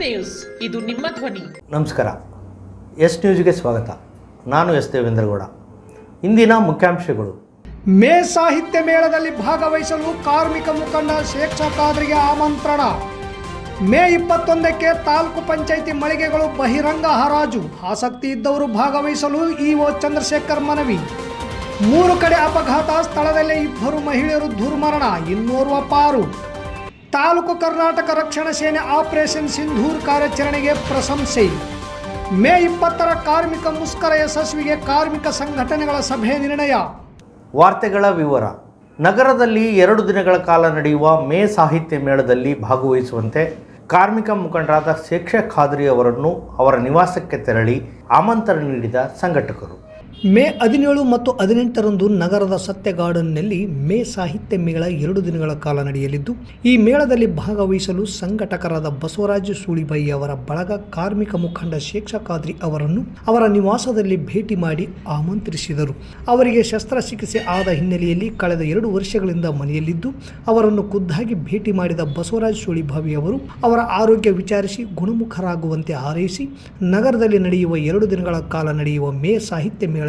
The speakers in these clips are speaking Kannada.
ನ್ಯೂಸ್, ಇದು ನಿಮ್ಮ ಧ್ವನಿ. ನಮಸ್ಕಾರ. ಎಸ್ ನ್ಯೂಸ್ಗೆ ಸ್ವಾಗತ. ನಾನು ಎಸ್ ದೇವೇಂದ್ರಗೌಡ. ಇಂದಿನ ಮುಖ್ಯಾಂಶಗಳು. ಮೇ ಸಾಹಿತ್ಯ ಮೇಳದಲ್ಲಿ ಭಾಗವಹಿಸಲು ಕಾರ್ಮಿಕ ಮುಖಂಡ ಶೇಖ್ ಖಾದ್ರಿಗೆ ಆಮಂತ್ರಣ. ಮೇ 21ಕ್ಕೆ ತಾಲೂಕು ಪಂಚಾಯಿತಿ ಮಳಿಗೆಗಳು ಬಹಿರಂಗ ಹರಾಜು. ಆಸಕ್ತಿ ಇದ್ದವರು ಭಾಗವಹಿಸಲು ಇಒ ಚಂದ್ರಶೇಖರ್ ಮನವಿ. 3 ಕಡೆ ಅಪಘಾತ, ಸ್ಥಳದಲ್ಲೇ 2 ಮಹಿಳೆಯರು ದುರ್ಮರಣ, 200 ಪಾರು. ತಾಲೂಕು ಕರ್ನಾಟಕ ರಕ್ಷಣಾ ಸೇನೆ ಆಪರೇಷನ್ ಸಿಂಧೂರ್ ಕಾರ್ಯಾಚರಣೆಗೆ ಪ್ರಶಂಸೆ. ಮೇ 20ರ ಕಾರ್ಮಿಕ ಮುಷ್ಕರ ಯಶಸ್ವಿಗೆ ಕಾರ್ಮಿಕ ಸಂಘಟನೆಗಳ ಸಭೆ ನಿರ್ಣಯ. ವಾರ್ತೆಗಳ ವಿವರ. ನಗರದಲ್ಲಿ 2 ದಿನಗಳ ಕಾಲ ನಡೆಯುವ ಮೇ ಸಾಹಿತ್ಯ ಮೇಳದಲ್ಲಿ ಭಾಗವಹಿಸುವಂತೆ ಕಾರ್ಮಿಕ ಮುಖಂಡರಾದ ಶೇಖ್ ಖಾದ್ರಿ ಅವರನ್ನು ಅವರ ನಿವಾಸಕ್ಕೆ ತೆರಳಿ ಆಮಂತ್ರಣ ನೀಡಿದ ಸಂಘಟಕರು. ಮೇ 17 ಮತ್ತು 18ರಂದು ನಗರದ ಸತ್ಯ ಗಾರ್ಡನ್ನಲ್ಲಿ ಮೇ ಸಾಹಿತ್ಯ ಮೇಳ 2 ದಿನಗಳ ಕಾಲ ನಡೆಯಲಿದ್ದು, ಈ ಮೇಳದಲ್ಲಿ ಭಾಗವಹಿಸಲು ಸಂಘಟಕರಾದ ಬಸವರಾಜ ಸೂಳಿಬೈ ಅವರ ಬಳಗ ಕಾರ್ಮಿಕ ಮುಖಂಡ ಶೇಖ್ ಖಾದ್ರಿ ಅವರನ್ನು ಅವರ ನಿವಾಸದಲ್ಲಿ ಭೇಟಿ ಮಾಡಿ ಆಮಂತ್ರಿಸಿದರು. ಅವರಿಗೆ ಶಸ್ತ್ರಚಿಕಿತ್ಸೆ ಆದ ಹಿನ್ನೆಲೆಯಲ್ಲಿ ಕಳೆದ 2 ವರ್ಷಗಳಿಂದ ಮನೆಯಲ್ಲಿದ್ದು, ಅವರನ್ನು ಖುದ್ದಾಗಿ ಭೇಟಿ ಮಾಡಿದ ಬಸವರಾಜ ಸೂಳಿಬೈ ಅವರು ಅವರ ಆರೋಗ್ಯ ವಿಚಾರಿಸಿ ಗುಣಮುಖರಾಗುವಂತೆ ಹಾರೈಸಿ ನಗರದಲ್ಲಿ ನಡೆಯುವ 2 ದಿನಗಳ ಕಾಲ ನಡೆಯುವ ಮೇ ಸಾಹಿತ್ಯ ಮೇಳದಲ್ಲಿ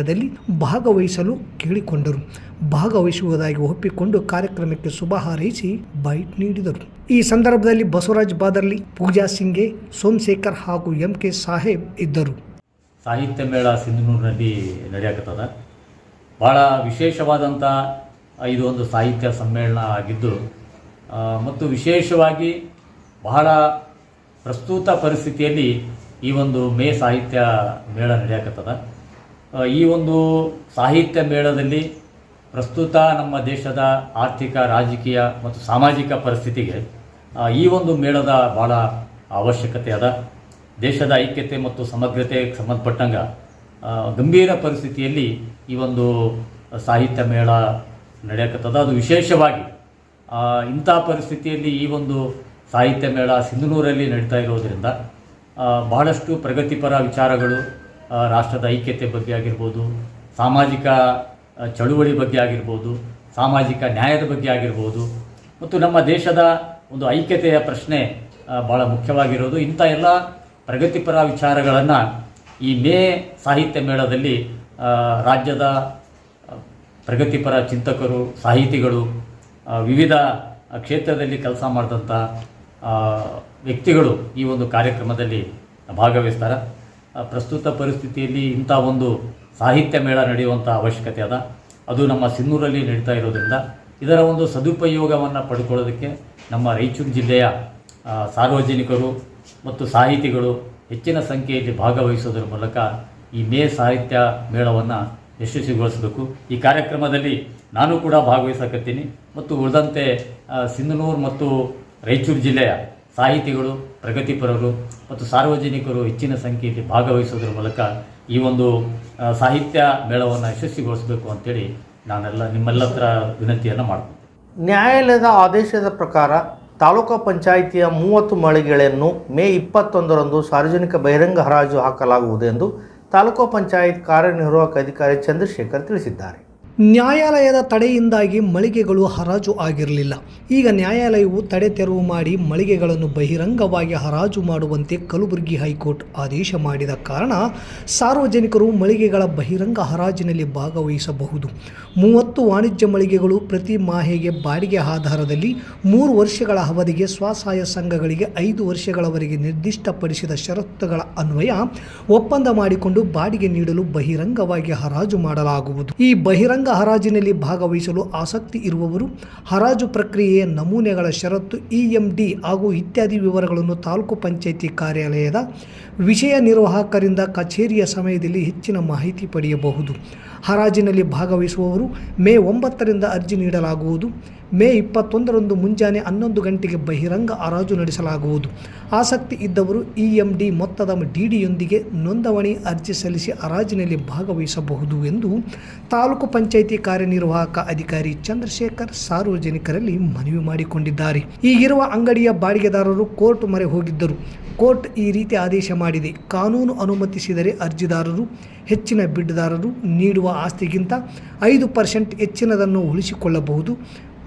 ಭಾಗವಹಿಸಲು ಕೇಳಿಕೊಂಡರು. ಭಾಗವಹಿಸುವುದಾಗಿ ಒಪ್ಪಿಕೊಂಡು ಕಾರ್ಯಕ್ರಮಕ್ಕೆ ಶುಭ ಹಾರೈಸಿ ಬೈಟ್ ನೀಡಿದರು. ಈ ಸಂದರ್ಭದಲ್ಲಿ ಬಸವರಾಜ್ ಬಾದರ್ಲಿ, ಪೂಜಾ ಸಿಂಗೆ, ಸೋಮಶೇಖರ್ ಹಾಗೂ MK ಸಾಹೇಬ್ ಇದ್ದರು. ಸಾಹಿತ್ಯ ಮೇಳ ಸಿಂಧನೂರಿನಲ್ಲಿ ನಡೆಯಕತ್ತದ. ಭಾಳ ವಿಶೇಷವಾದಂಥ ಇದು ಒಂದು ಸಾಹಿತ್ಯ ಸಮ್ಮೇಳನ ಆಗಿದ್ದು, ಮತ್ತು ವಿಶೇಷವಾಗಿ ಬಹಳ ಪ್ರಸ್ತುತ ಪರಿಸ್ಥಿತಿಯಲ್ಲಿ ಈ ಒಂದು ಮೇ ಸಾಹಿತ್ಯ ಮೇಳ ನಡೆಯಕತ್ತದ. ಈ ಒಂದು ಸಾಹಿತ್ಯ ಮೇಳದಲ್ಲಿ ಪ್ರಸ್ತುತ ನಮ್ಮ ದೇಶದ ಆರ್ಥಿಕ, ರಾಜಕೀಯ ಮತ್ತು ಸಾಮಾಜಿಕ ಪರಿಸ್ಥಿತಿಗೆ ಈ ಒಂದು ಮೇಳದ ಭಾಳ ಅವಶ್ಯಕತೆ ಅದ. ದೇಶದ ಐಕ್ಯತೆ ಮತ್ತು ಸಮಗ್ರತೆಗೆ ಸಂಬಂಧಪಟ್ಟಂಗೆ ಗಂಭೀರ ಪರಿಸ್ಥಿತಿಯಲ್ಲಿ ಈ ಒಂದು ಸಾಹಿತ್ಯ ಮೇಳ ನಡೆಯಕತ್ತದ. ಅದು ವಿಶೇಷವಾಗಿ ಇಂಥ ಪರಿಸ್ಥಿತಿಯಲ್ಲಿ ಈ ಒಂದು ಸಾಹಿತ್ಯ ಮೇಳ ಸಿಂಧನೂರಲ್ಲಿ ನಡೀತಾ ಇರೋದರಿಂದ ಬಹಳಷ್ಟು ಪ್ರಗತಿಪರ ವಿಚಾರಗಳು, ರಾಷ್ಟ್ರದ ಐಕ್ಯತೆ ಬಗ್ಗೆ ಆಗಿರ್ಬೋದು, ಸಾಮಾಜಿಕ ಚಳುವಳಿ ಬಗ್ಗೆ ಆಗಿರ್ಬೋದು, ಸಾಮಾಜಿಕ ನ್ಯಾಯದ ಬಗ್ಗೆ ಆಗಿರ್ಬೋದು, ಮತ್ತು ನಮ್ಮ ದೇಶದ ಒಂದು ಐಕ್ಯತೆಯ ಪ್ರಶ್ನೆ ಭಾಳ ಮುಖ್ಯವಾಗಿರೋದು. ಇಂಥ ಎಲ್ಲ ಪ್ರಗತಿಪರ ವಿಚಾರಗಳನ್ನು ಈ ಮೇ ಸಾಹಿತ್ಯ ಮೇಳದಲ್ಲಿ ರಾಜ್ಯದ ಪ್ರಗತಿಪರ ಚಿಂತಕರು, ಸಾಹಿತಿಗಳು, ವಿವಿಧ ಕ್ಷೇತ್ರದಲ್ಲಿ ಕೆಲಸ ಮಾಡಿದಂಥ ವ್ಯಕ್ತಿಗಳು ಈ ಒಂದು ಕಾರ್ಯಕ್ರಮದಲ್ಲಿ ಭಾಗವಹಿಸ್ತಾರೆ. ಪ್ರಸ್ತುತ ಪರಿಸ್ಥಿತಿಯಲ್ಲಿ ಇಂಥ ಒಂದು ಸಾಹಿತ್ಯ ಮೇಳ ನಡೆಯುವಂಥ ಅವಶ್ಯಕತೆ ಅದ. ಅದು ನಮ್ಮ ಸಿನ್ನೂರಲ್ಲಿ ನಡೀತಾ ಇರೋದ್ರಿಂದ ಇದರ ಒಂದು ಸದುಪಯೋಗವನ್ನು ಪಡ್ಕೊಳ್ಳೋದಕ್ಕೆ ನಮ್ಮ ರಾಯಚೂರು ಜಿಲ್ಲೆಯ ಸಾರ್ವಜನಿಕರು ಮತ್ತು ಸಾಹಿತಿಗಳು ಹೆಚ್ಚಿನ ಸಂಖ್ಯೆಯಲ್ಲಿ ಭಾಗವಹಿಸೋದರ ಮೂಲಕ ಈ ಮೇ ಸಾಹಿತ್ಯ ಮೇಳವನ್ನು ಯಶಸ್ವಿಗೊಳಿಸಬೇಕು. ಈ ಕಾರ್ಯಕ್ರಮದಲ್ಲಿ ನಾನು ಕೂಡ ಭಾಗವಹಿಸಕತ್ತೀನಿ ಮತ್ತು ಉಳಿದಂತೆ ಸಿಂಧನೂರು ಮತ್ತು ರಾಯಚೂರು ಜಿಲ್ಲೆಯ ಸಾಹಿತಿಗಳು, ಪ್ರಗತಿಪರರು ಮತ್ತು ಸಾರ್ವಜನಿಕರು ಹೆಚ್ಚಿನ ಸಂಖ್ಯೆಯಲ್ಲಿ ಭಾಗವಹಿಸೋದ್ರ ಮೂಲಕ ಈ ಒಂದು ಸಾಹಿತ್ಯ ಮೇಳವನ್ನು ಯಶಸ್ವಿಗೊಳಿಸಬೇಕು ಅಂತೇಳಿ ನಿಮ್ಮೆಲ್ಲ ಹತ್ರ ವಿನಂತಿಯನ್ನು ಮಾಡ್ತೀನಿ. ನ್ಯಾಯಾಲಯದ ಆದೇಶದ ಪ್ರಕಾರ ತಾಲೂಕು ಪಂಚಾಯಿತಿಯ 30 ಮಳಿಗೆಗಳನ್ನು ಮೇ 21ರಂದು ಸಾರ್ವಜನಿಕ ಬಹಿರಂಗ ಹರಾಜು ಹಾಕಲಾಗುವುದು ಎಂದು ತಾಲೂಕು ಪಂಚಾಯತ್ ಕಾರ್ಯನಿರ್ವಾಹಕ ಅಧಿಕಾರಿ ಚಂದ್ರಶೇಖರ್ ತಿಳಿಸಿದ್ದಾರೆ. ನ್ಯಾಯಾಲಯದ ತಡೆಯಿಂದಾಗಿ ಮಳಿಗೆಗಳು ಹರಾಜು ಆಗಿರಲಿಲ್ಲ. ಈಗ ನ್ಯಾಯಾಲಯವು ತಡೆ ತೆರವು ಮಾಡಿ ಮಳಿಗೆಗಳನ್ನು ಬಹಿರಂಗವಾಗಿ ಹರಾಜು ಮಾಡುವಂತೆ ಕಲಬುರಗಿ ಹೈಕೋರ್ಟ್ ಆದೇಶ ಮಾಡಿದ ಕಾರಣ ಸಾರ್ವಜನಿಕರು ಮಳಿಗೆಗಳ ಬಹಿರಂಗ ಹರಾಜಿನಲ್ಲಿ ಭಾಗವಹಿಸಬಹುದು. 30 ವಾಣಿಜ್ಯ ಮಳಿಗೆಗಳು ಪ್ರತಿ ಮಾಹೆಗೆ ಬಾಡಿಗೆ ಆಧಾರದಲ್ಲಿ 3 ವರ್ಷಗಳ ಅವಧಿಗೆ ಸ್ವಸಹಾಯ ಸಂಘಗಳಿಗೆ 5 ವರ್ಷಗಳವರೆಗೆ ನಿರ್ದಿಷ್ಟಪಡಿಸಿದ ಷರತ್ತುಗಳ ಅನ್ವಯ ಒಪ್ಪಂದ ಮಾಡಿಕೊಂಡು ಬಾಡಿಗೆ ನೀಡಲು ಬಹಿರಂಗವಾಗಿ ಹರಾಜು ಮಾಡಲಾಗುವುದು. ಈ ಬಹಿರಂಗ ಹರಾಜಿನಲ್ಲಿ ಭಾಗವಹಿಸಲು ಆಸಕ್ತಿ ಇರುವವರು ಹರಾಜು ಪ್ರಕ್ರಿಯೆಯ ನಮೂನೆಗಳ ಷರತ್ತು, EMD ಹಾಗೂ ಇತ್ಯಾದಿ ವಿವರಗಳನ್ನು ತಾಲೂಕು ಪಂಚಾಯಿತಿ ಕಾರ್ಯಾಲಯದ ವಿಷಯ ನಿರ್ವಾಹಕರಿಂದ ಕಚೇರಿಯ ಸಮಯದಲ್ಲಿ ಹೆಚ್ಚಿನ ಮಾಹಿತಿ ಪಡೆಯಬಹುದು. ಹರಾಜಿನಲ್ಲಿ ಭಾಗವಹಿಸುವವರು ಮೇ 9ರಿಂದ ಅರ್ಜಿ ನೀಡಲಾಗುವುದು. ಮೇ 21ರಂದು ಮುಂಜಾನೆ 11 ಗಂಟೆಗೆ ಬಹಿರಂಗ ಹರಾಜು ನಡೆಸಲಾಗುವುದು. ಆಸಕ್ತಿ ಇದ್ದವರು EMD ಮೊತ್ತದ DDಯೊಂದಿಗೆ ನೋಂದಣಿ ಅರ್ಜಿ ಸಲ್ಲಿಸಿ ಹರಾಜಿನಲ್ಲಿ ಭಾಗವಹಿಸಬಹುದು ಎಂದು ತಾಲೂಕು ಪಂಚಾಯಿತಿ ಕಾರ್ಯನಿರ್ವಾಹಕ ಅಧಿಕಾರಿ ಚಂದ್ರಶೇಖರ್ ಸಾರ್ವಜನಿಕರಲ್ಲಿ ಮನವಿ ಮಾಡಿಕೊಂಡಿದ್ದಾರೆ. ಈಗಿರುವ ಅಂಗಡಿಯ ಬಾಡಿಗೆದಾರರು ಕೋರ್ಟ್ ಮೊರೆ ಹೋಗಿದ್ದರು. ಕೋರ್ಟ್ ಈ ರೀತಿ ಆದೇಶ ಮಾಡಿದೆ. ಕಾನೂನು ಅನುಮತಿಸಿದರೆ ಅರ್ಜಿದಾರರು ಹೆಚ್ಚಿನ ಬಿಡ್ದಾರರು ನೀಡುವ ಆಸ್ತಿಗಿಂತ 5% ಹೆಚ್ಚಿನದನ್ನು ಉಳಿಸಿಕೊಳ್ಳಬಹುದು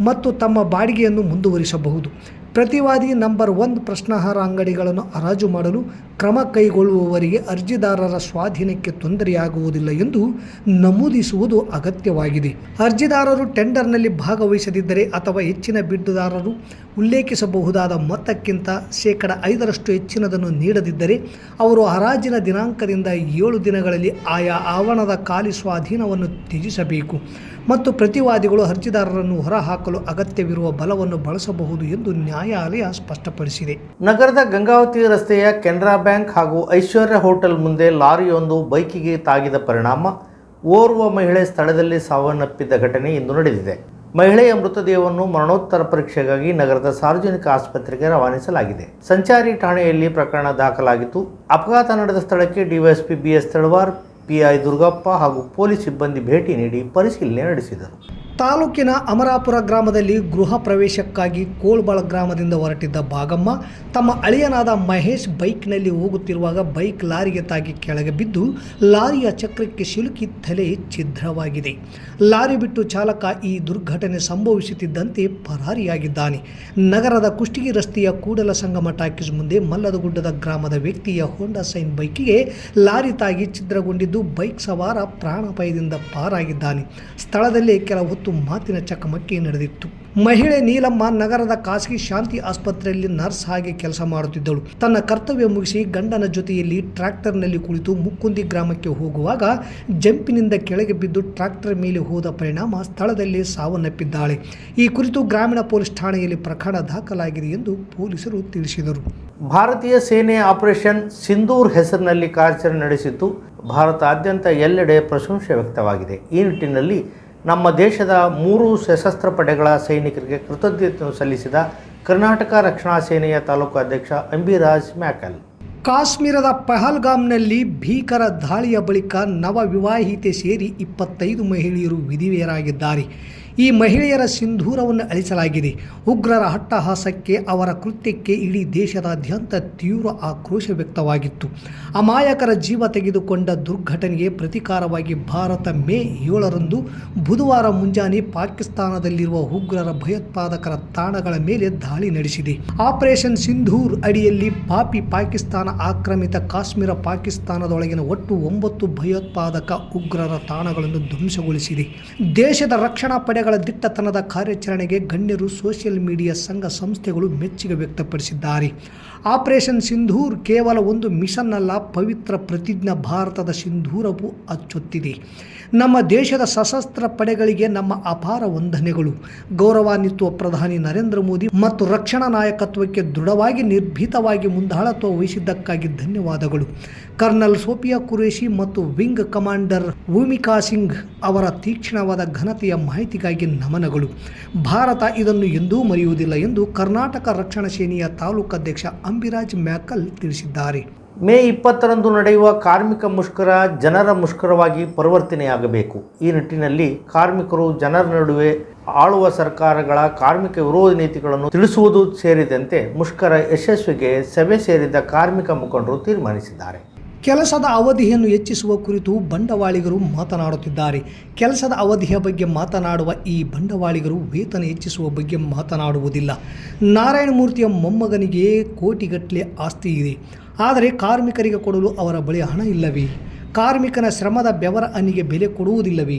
ಮತ್ತು ತಮ್ಮ ಬಾಡಿಗೆಯನ್ನು ಮುಂದುವರಿಸಬಹುದು. ಪ್ರತಿವಾದಿ ನಂಬರ್ 1 ಪ್ರಶ್ನಾರ್ಹ ಅಂಗಡಿಗಳನ್ನು ಹರಾಜು ಮಾಡಲು ಕ್ರಮ ಕೈಗೊಳ್ಳುವವರಿಗೆ ಅರ್ಜಿದಾರರ ಸ್ವಾಧೀನಕ್ಕೆ ತೊಂದರೆಯಾಗುವುದಿಲ್ಲ ಎಂದು ನಮೂದಿಸುವುದು ಅಗತ್ಯವಾಗಿದೆ. ಅರ್ಜಿದಾರರು ಟೆಂಡರ್ನಲ್ಲಿ ಭಾಗವಹಿಸದಿದ್ದರೆ ಅಥವಾ ಹೆಚ್ಚಿನ ಬಿಡ್ಡುದಾರರು ಉಲ್ಲೇಖಿಸಬಹುದಾದ ಮೊತ್ತಕ್ಕಿಂತ ಶೇಕಡ 5% ಹೆಚ್ಚಿನದನ್ನು ನೀಡದಿದ್ದರೆ ಅವರು ಹರಾಜಿನ ದಿನಾಂಕದಿಂದ 7 ದಿನಗಳಲ್ಲಿ ಆಯಾ ಆವರಣದ ಖಾಲಿ ಸ್ವಾಧೀನವನ್ನು ತ್ಯಜಿಸಬೇಕು ಮತ್ತು ಪ್ರತಿವಾದಿಗಳು ಅರ್ಜಿದಾರರನ್ನು ಹೊರಹಾಕಲು ಅಗತ್ಯವಿರುವ ಬಲವನ್ನು ಬಳಸಬಹುದು ಎಂದು ನ್ಯಾಯಾಲಯ ಸ್ಪಷ್ಟಪಡಿಸಿದೆ. ನಗರದ ಗಂಗಾವತಿ ರಸ್ತೆಯ ಕೆನರಾ ಬ್ಯಾಂಕ್ ಹಾಗೂ ಐಶ್ವರ್ಯ ಹೋಟೆಲ್ ಮುಂದೆ ಲಾರಿಯೊಂದು ಬೈಕಿಗೆ ತಾಗಿದ ಪರಿಣಾಮ ಓರ್ವ ಮಹಿಳೆ ಸ್ಥಳದಲ್ಲಿ ಸಾವನ್ನಪ್ಪಿದ್ದ ಘಟನೆ ಇಂದು ನಡೆದಿದೆ. ಮಹಿಳೆಯ ಮೃತದೇಹವನ್ನು ಮರಣೋತ್ತರ ಪರೀಕ್ಷೆಗಾಗಿ ನಗರದ ಸಾರ್ವಜನಿಕ ಆಸ್ಪತ್ರೆಗೆ ರವಾನಿಸಲಾಗಿದೆ. ಸಂಚಾರಿ ಠಾಣೆಯಲ್ಲಿ ಪ್ರಕರಣ ದಾಖಲಾಗಿತ್ತು. ಅಪಘಾತ ನಡೆದ ಸ್ಥಳಕ್ಕೆ DYSP BS Talawar, PI Durgappa ಹಾಗೂ ಪೊಲೀಸ್ ಸಿಬ್ಬಂದಿ ಭೇಟಿ ನೀಡಿ ಪರಿಶೀಲನೆ ನಡೆಸಿದರು. ತಾಲೂಕಿನ ಅಮರಾಪುರ ಗ್ರಾಮದಲ್ಲಿ ಗೃಹ ಪ್ರವೇಶಕ್ಕಾಗಿ ಕೋಳ್ಬಾಳ ಗ್ರಾಮದಿಂದ ಹೊರಟಿದ್ದ ಭಾಗಮ್ಮ ತಮ್ಮ ಅಳಿಯನಾದ ಮಹೇಶ್ ಬೈಕ್ನಲ್ಲಿ ಹೋಗುತ್ತಿರುವಾಗ ಬೈಕ್ ಲಾರಿಗೆ ತಾಗಿ ಕೆಳಗೆ ಬಿದ್ದು ಲಾರಿಯ ಚಕ್ರಕ್ಕೆ ಸಿಲುಕಿ ತಲೆ ಛಿದ್ರವಾಗಿದೆ. ಲಾರಿ ಬಿಟ್ಟು ಚಾಲಕ ಈ ದುರ್ಘಟನೆ ಸಂಭವಿಸುತ್ತಿದ್ದಂತೆ ಪರಾರಿಯಾಗಿದ್ದಾನೆ. ನಗರದ ಕುಷ್ಟಗಿ ರಸ್ತೆಯ ಕೂಡಲ ಸಂಗಮ ಟಾಕೀಸ್ ಮುಂದೆ ಮಲ್ಲದಗುಡ್ಡದ ಗ್ರಾಮದ ವ್ಯಕ್ತಿಯ ಹೋಂಡಾ ಸೈನ್ ಬೈಕಿಗೆ ಲಾರಿ ತಾಗಿ ಛಿದ್ರಗೊಂಡಿದ್ದು ಬೈಕ್ ಸವಾರ ಪ್ರಾಣಾಪಾಯದಿಂದ ಪಾರಾಗಿದ್ದಾನೆ. ಸ್ಥಳದಲ್ಲೇ ಕೆಲ ಹೊತ್ತು ಮಾತಿನ ಚಕಮಕಿ ನಡೆದಿತ್ತು. ಮಹಿಳೆ ನೀಲಮ್ಮ ನಗರದ ಖಾಸಗಿ ಶಾಂತಿ ಆಸ್ಪತ್ರೆಯಲ್ಲಿ ನರ್ಸ್ ಆಗಿ ಕೆಲಸ ಮಾಡುತ್ತಿದ್ದಳು. ತನ್ನ ಕರ್ತವ್ಯ ಮುಗಿಸಿ ಗಂಡನ ಜೊತೆಯಲ್ಲಿ ಟ್ರ್ಯಾಕ್ಟರ್ನಲ್ಲಿ ಕುಳಿತು ಮುಕ್ಕುಂದಿ ಗ್ರಾಮಕ್ಕೆ ಹೋಗುವಾಗ ಜಂಪಿನಿಂದ ಕೆಳಗೆ ಬಿದ್ದು ಟ್ರ್ಯಾಕ್ಟರ್ ಮೇಲೆ ಹೋದ ಪರಿಣಾಮ ಸ್ಥಳದಲ್ಲೇ ಸಾವನ್ನಪ್ಪಿದ್ದಾಳೆ. ಈ ಕುರಿತು ಗ್ರಾಮೀಣ ಪೊಲೀಸ್ ಠಾಣೆಯಲ್ಲಿ ಪ್ರಕರಣ ದಾಖಲಾಗಿದೆ ಎಂದು ಪೊಲೀಸರು ತಿಳಿಸಿದರು. ಭಾರತೀಯ ಸೇನೆ ಆಪರೇಷನ್ ಸಿಂಧೂರ್ ಹೆಸರಿನಲ್ಲಿ ಕಾರ್ಯಾಚರಣೆ ನಡೆಸಿದ್ದು ಭಾರತಾದ್ಯಂತ ಎಲ್ಲೆಡೆ ಪ್ರಶಂಸೆ ವ್ಯಕ್ತವಾಗಿದೆ. ಈ ನಿಟ್ಟಿನಲ್ಲಿ ನಮ್ಮ ದೇಶದ 3 ಸಶಸ್ತ್ರ ಪಡೆಗಳ ಸೈನಿಕರಿಗೆ ಕೃತಜ್ಞತೆಯನ್ನು ಸಲ್ಲಿಸಿದ ಕರ್ನಾಟಕ ರಕ್ಷಣಾ ಸೇನೆಯ ತಾಲೂಕು ಅಧ್ಯಕ್ಷ ಅಂಬಿರಾಜ್ ಮ್ಯಾಕಲ್. ಕಾಶ್ಮೀರದ ಪಹಲ್ಗಾಮ್ನಲ್ಲಿ ಭೀಕರ ದಾಳಿಯ ಬಳಿಕ ನವ ವಿವಾಹಿತೆ ಸೇರಿ 25 ಮಹಿಳೆಯರು ವಿಧಿವಿಯರಾಗಿದ್ದಾರೆ. ಈ ಮಹಿಳೆಯರ ಸಿಂಧೂರವನ್ನು ಅಳಿಸಲಾಗಿದೆ. ಉಗ್ರರ ಅಟ್ಟಹಾಸಕ್ಕೆ, ಅವರ ಕೃತ್ಯಕ್ಕೆ ಇಡೀ ದೇಶದಾದ್ಯಂತ ತೀವ್ರ ಆಕ್ರೋಶ ವ್ಯಕ್ತವಾಗಿತ್ತು. ಅಮಾಯಕರ ಜೀವ ತೆಗೆದುಕೊಂಡ ದುರ್ಘಟನೆಗೆ ಪ್ರತೀಕಾರವಾಗಿ ಭಾರತ ಮೇ 7ರಂದು ಬುಧವಾರ ಮುಂಜಾನೆ ಪಾಕಿಸ್ತಾನದಲ್ಲಿರುವ ಉಗ್ರರ ಭಯೋತ್ಪಾದಕರ ತಾಣಗಳ ಮೇಲೆ ದಾಳಿ ನಡೆಸಿದೆ. ಆಪರೇಷನ್ ಸಿಂಧೂರ್ ಅಡಿಯಲ್ಲಿ ಪಾಪಿ ಪಾಕಿಸ್ತಾನ ಆಕ್ರಮಿತ ಕಾಶ್ಮೀರ ಪಾಕಿಸ್ತಾನದೊಳಗಿನ ಒಟ್ಟು 9 ಭಯೋತ್ಪಾದಕ ಉಗ್ರರ ತಾಣಗಳನ್ನು ಧ್ವಂಸಗೊಳಿಸಿದೆ. ದೇಶದ ರಕ್ಷಣಾ ಪಡೆಗಳ ದಿಟ್ಟತನದ ಕಾರ್ಯಾಚರಣೆಗೆ ಗಣ್ಯರು, ಸೋಷಿಯಲ್ ಮೀಡಿಯಾ, ಸಂಘ ಸಂಸ್ಥೆಗಳು ಮೆಚ್ಚುಗೆ ವ್ಯಕ್ತಪಡಿಸಿದ್ದಾರೆ. ಆಪರೇಷನ್ ಸಿಂಧೂರ್ ಕೇವಲ ಒಂದು ಮಿಷನ್ ಅಲ್ಲ, ಪವಿತ್ರ ಪ್ರತಿಜ್ಞಾ. ಭಾರತದ ಸಿಂಧೂರವು ಅಚ್ಚೊತ್ತಿದೆ. ನಮ್ಮ ದೇಶದ ಸಶಸ್ತ್ರ ಪಡೆಗಳಿಗೆ ನಮ್ಮ ಅಪಾರ ವಂದನೆಗಳು. ಗೌರವಾನ್ವಿತ ಪ್ರಧಾನಿ ನರೇಂದ್ರ ಮೋದಿ ಮತ್ತು ರಕ್ಷಣಾ ನಾಯಕತ್ವಕ್ಕೆ ದೃಢವಾಗಿ ನಿರ್ಭೀತವಾಗಿ ಮುಂದಾಳತ್ವ ವಹಿಸಿದ್ದಕ್ಕಾಗಿ ಧನ್ಯವಾದಗಳು. ಕರ್ನಲ್ ಸೋಫಿಯಾ ಕುರೇಶಿ ಮತ್ತು ವಿಂಗ್ ಕಮಾಂಡರ್ ಭೂಮಿಕಾ ಸಿಂಗ್ ಅವರ ತೀಕ್ಷ್ಣವಾದ ಘನತೆಯ ಮಾಹಿತಿಗಾಗಿ ನಮನಗಳು. ಭಾರತ ಇದನ್ನು ಎಂದೂ ಮರೆಯುವುದಿಲ್ಲ ಎಂದು ಕರ್ನಾಟಕ ರಕ್ಷಣಾ ಸೇನೆಯ ತಾಲೂಕು ಅಧ್ಯಕ್ಷ ಅಂಬಿರಾಜ್ ಮ್ಯಾಕಲ್ ತಿಳಿಸಿದ್ದಾರೆ. ಮೇ 20ರಂದು ನಡೆಯುವ ಕಾರ್ಮಿಕ ಮುಷ್ಕರ ಜನರ ಮುಷ್ಕರವಾಗಿ ಪರಿವರ್ತನೆಯಾಗಬೇಕು. ಈ ನಿಟ್ಟಿನಲ್ಲಿ ಕಾರ್ಮಿಕರು ಜನರ ನಡುವೆ ಆಳುವ ಸರ್ಕಾರಗಳ ಕಾರ್ಮಿಕ ವಿರೋಧಿ ನೀತಿಗಳನ್ನು ತಿಳಿಸುವುದು ಸೇರಿದಂತೆ ಮುಷ್ಕರ ಯಶಸ್ವಿಗೆ ಸಭೆ ಸೇರಿದ ಕಾರ್ಮಿಕ ಮುಖಂಡರು ತೀರ್ಮಾನಿಸಿದ್ದಾರೆ. ಕೆಲಸದ ಅವಧಿಯನ್ನು ಹೆಚ್ಚಿಸುವ ಕುರಿತು ಬಂಡವಾಳಿಗರು ಮಾತನಾಡುತ್ತಿದ್ದಾರೆ. ಕೆಲಸದ ಅವಧಿಯ ಬಗ್ಗೆ ಮಾತನಾಡುವ ಈ ಬಂಡವಾಳಿಗರು ವೇತನ ಹೆಚ್ಚಿಸುವ ಬಗ್ಗೆ ಮಾತನಾಡುವುದಿಲ್ಲ. ನಾರಾಯಣಮೂರ್ತಿಯ ಮೊಮ್ಮಗನಿಗೆ ಕೋಟಿಗಟ್ಟಲೆ ಆಸ್ತಿ ಇದೆ, ಆದರೆ ಕಾರ್ಮಿಕರಿಗೆ ಕೊಡಲು ಅವರ ಬಳಿ ಹಣ ಇಲ್ಲವೇ? ಕಾರ್ಮಿಕನ ಶ್ರಮದ ಬೆವರ ಹನಿಗೆ ಬೆಲೆ ಕೊಡುವುದಿಲ್ಲವೇ?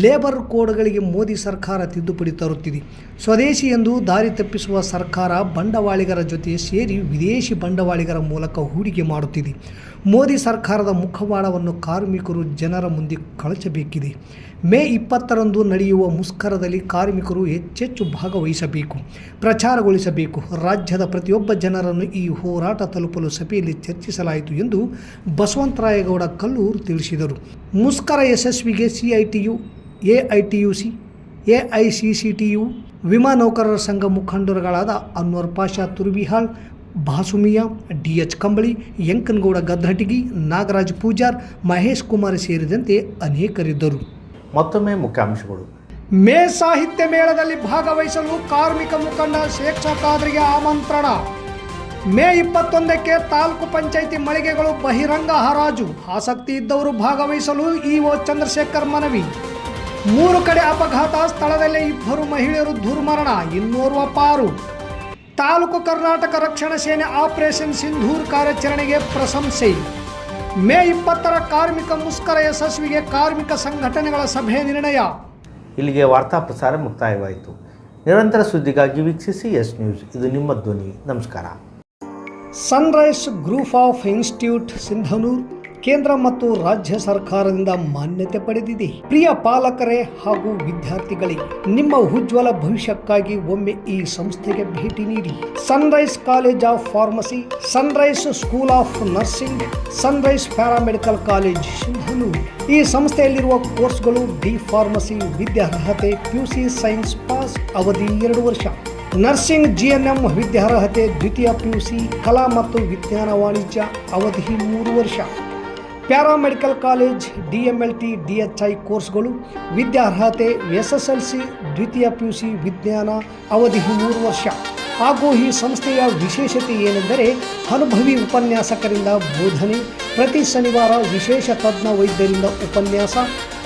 ಲೇಬರ್ ಕೋಡ್ಗಳಿಗೆ ಮೋದಿ ಸರ್ಕಾರ ತಿದ್ದುಪಡಿ ತರುತ್ತಿದೆ. ಸ್ವದೇಶಿ ಎಂದು ದಾರಿ ತಪ್ಪಿಸುವ ಸರ್ಕಾರ ಬಂಡವಾಳಿಗರ ಜೊತೆ ಸೇರಿ ವಿದೇಶಿ ಬಂಡವಾಳಿಗರ ಮೂಲಕ ಹೂಡಿಕೆ ಮಾಡುತ್ತಿದೆ. ಮೋದಿ ಸರ್ಕಾರದ ಮುಖವಾಡವನ್ನು ಕಾರ್ಮಿಕರು ಜನರ ಮುಂದೆ ಕಳಚಬೇಕಿದೆ. ಮೇ 20ರಂದು ನಡೆಯುವ ಮುಷ್ಕರದಲ್ಲಿ ಕಾರ್ಮಿಕರು ಹೆಚ್ಚೆಚ್ಚು ಭಾಗವಹಿಸಬೇಕು, ಪ್ರಚಾರಗೊಳಿಸಬೇಕು. ರಾಜ್ಯದ ಪ್ರತಿಯೊಬ್ಬ ಜನರನ್ನು ಈ ಹೋರಾಟ ತಲುಪಲು ಸಭೆಯಲ್ಲಿ ಚರ್ಚಿಸಲಾಯಿತು ಎಂದು ಬಸವಂತರಾಯಗೌಡ ಕಲ್ಲೂರು ತಿಳಿಸಿದರು. ಮುಷ್ಕರ ಯಶಸ್ವಿಗೆ CITU, AITUC, AICCTU, ವಿಮಾ ನೌಕರರ ಸಂಘ ಮುಖಂಡರುಗಳಾದ ಅನ್ವರ್ ಪಾಷಾ ತುರ್ಬಿಹಾಳ್, ಬಾಸುಮಿಯಾ, DH ಕಂಬಳಿ, ಯಂಕನಗೌಡ ಗದ್ರಟಗಿ, ನಾಗರಾಜ್ ಪೂಜಾರ್, ಮಹೇಶ್ ಕುಮಾರ್ ಸೇರಿದಂತೆ ಅನೇಕರಿದ್ದರು. ಮತ್ತೊಮ್ಮೆ ಮುಖ್ಯಾಂಶಗಳು. ಮೇ ಸಾಹಿತ್ಯ ಮೇಳದಲ್ಲಿ ಭಾಗವಹಿಸಲು ಕಾರ್ಮಿಕ ಮುಖಂಡ ಶೇಖ್ ಖಾದ್ರಿಗೆ ಆಮಂತ್ರಣ. ಮೇ 21ಕ್ಕೆ ತಾಲೂಕು ಪಂಚಾಯಿತಿ ಮಳಿಗೆಗಳು ಬಹಿರಂಗ ಹರಾಜು. ಆಸಕ್ತಿ ಇದ್ದವರು ಭಾಗವಹಿಸಲು EO ಚಂದ್ರಶೇಖರ್ ಮನವಿ. 3 ಕಡೆ ಅಪಘಾತ, ಸ್ಥಳದಲ್ಲೇ 2 ಮಹಿಳೆಯರು ದುರ್ಮರಣ, ಇನ್ನೋರ್ವ ಪಾರು. ತಾಲೂಕು ಕರ್ನಾಟಕ ರಕ್ಷಣಾ ಸೇನೆ ಆಪರೇಷನ್ ಸಿಂಧೂರ್ ಕಾರ್ಯಾಚರಣೆಗೆ ಪ್ರಶಂಸೆ. ಮೇ 20ರ ಕಾರ್ಮಿಕ ಮುಷ್ಕರ ಯಶಸ್ವಿಗೆ ಕಾರ್ಮಿಕ ಸಂಘಟನೆಗಳ ಸಭೆ ನಿರ್ಣಯ. ಇಲ್ಲಿಗೆ ವಾರ್ತಾ ಪ್ರಸಾರ ಮುಕ್ತಾಯವಾಯಿತು. ನಿರಂತರ ಸುದ್ದಿಗಾಗಿ ವೀಕ್ಷಿಸಿ ಎಸ್ ನ್ಯೂಸ್. ಇದು ನಿಮ್ಮ ಧ್ವನಿ. ನಮಸ್ಕಾರ. Sunrise group of institute Sindhanur ಕೇಂದ್ರ ಮತ್ತು ರಾಜ್ಯ ಸರ್ಕಾರದಿಂದ ಮಾನ್ಯತೆ ಪಡೆದಿದೆ. ಪ್ರಿಯ ಪಾಲಕರೇ ಹಾಗೂ ವಿದ್ಯಾರ್ಥಿಗಳೇ, ನಿಮ್ಮ ಉಜ್ವಲ ಭವಿಷ್ಯಕ್ಕಾಗಿ ಒಮ್ಮೆ ಈ ಸಂಸ್ಥೆಗೆ ಭೇಟಿ ನೀಡಿ. Sunrise college of pharmacy, sunrise school of nursing, sunrise paramedical college Sindhanur. ಈ ಸಂಸ್ಥೆಯಲ್ಲಿರುವ ಕೋರ್ಸ್ಗಳು ಡಿ ಫಾರ್ಮಸಿ ವಿದ್ಯಾರ್ಹತೆ PUC ಸೈನ್ಸ್ ಪಾಸ್, ಅವಧಿ 2 ವರ್ಷ. ನರ್ಸಿಂಗ್ GNM ವಿದ್ಯಾರ್ಹತೆ ದ್ವಿತೀಯ PUC, ಕಲಾ ಮತ್ತು ವಿಜ್ಞಾನ ವಾಣಿಜ್ಯ, ಅವಧಿ 3 ವರ್ಷ. ಪ್ಯಾರಾಮೆಡಿಕಲ್ ಕಾಲೇಜ್ DMLT DHI ಕೋರ್ಸ್ಗಳು ವಿದ್ಯಾರ್ಹತೆ SSLC ದ್ವಿತೀಯ PUC ವಿಜ್ಞಾನ, ಅವಧಿ 3 ವರ್ಷ. ಹಾಗೂ ಈ ಸಂಸ್ಥೆಯ ವಿಶೇಷತೆ ಏನೆಂದರೆ ಅನುಭವಿ ಉಪನ್ಯಾಸಕರಿಂದ ಬೋಧನೆ, ಪ್ರತಿ ಶನಿವಾರ ವಿಶೇಷ ತಜ್ಞ ವೈದ್ಯರಿಂದ ಉಪನ್ಯಾಸ,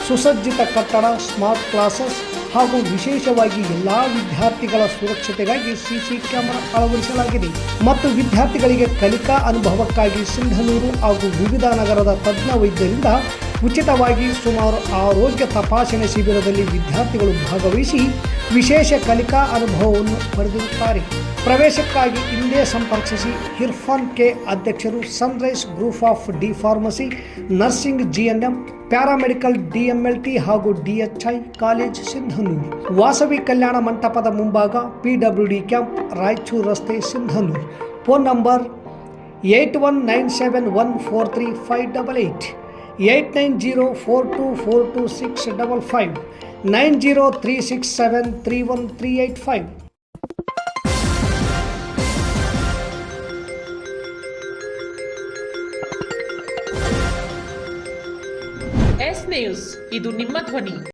ಸುಸಜ್ಜಿತ ಕಟ್ಟಡ, ಸ್ಮಾರ್ಟ್ ಕ್ಲಾಸಸ್ ಹಾಗೂ ವಿಶೇಷವಾಗಿ ಎಲ್ಲ ವಿದ್ಯಾರ್ಥಿಗಳ ಸುರಕ್ಷತೆಗಾಗಿ CC ಕ್ಯಾಮೆರಾ ಅಳವಡಿಸಲಾಗಿದೆ. ಮತ್ತು ವಿದ್ಯಾರ್ಥಿಗಳಿಗೆ ಕಲಿಕಾ ಅನುಭವಕ್ಕಾಗಿ ಸಿಂಧನೂರು ಹಾಗೂ ವಿವಿಧ ನಗರದ ತಜ್ಞ ವೈದ್ಯರಿಂದ ಉಚಿತವಾಗಿ ಸುಮಾರು ಆರೋಗ್ಯ ತಪಾಸಣೆ ಶಿಬಿರದಲ್ಲಿ ವಿದ್ಯಾರ್ಥಿಗಳು ಭಾಗವಹಿಸಿ ವಿಶೇಷ ಕಲಿಕಾ ಅನುಭವವನ್ನು ಪಡೆದಿರುತ್ತಾರೆ. ಪ್ರವೇಶಕ್ಕಾಗಿ ಹಿಂದೆ ಸಂಪರ್ಕಿಸಿ. ಇರ್ಫಾನ್ K, ಅಧ್ಯಕ್ಷರು, sunrise group of D pharmacy, nursing GNM, paramedical DMLT ಹಾಗೂ DHI ಕಾಲೇಜ್ ಸಿಂಧನೂರು. ವಾಸವಿ ಕಲ್ಯಾಣ ಮಂಟಪದ ಮುಂಭಾಗ, PWD ಕ್ಯಾಂಪ್, ರಾಯಚೂರು ರಸ್ತೆ, Sindhanur. Phone number 8197143588, 8904242655, 9036731385. S news, ಇದು ನಿಮ್ಮ ಧ್ವನಿ.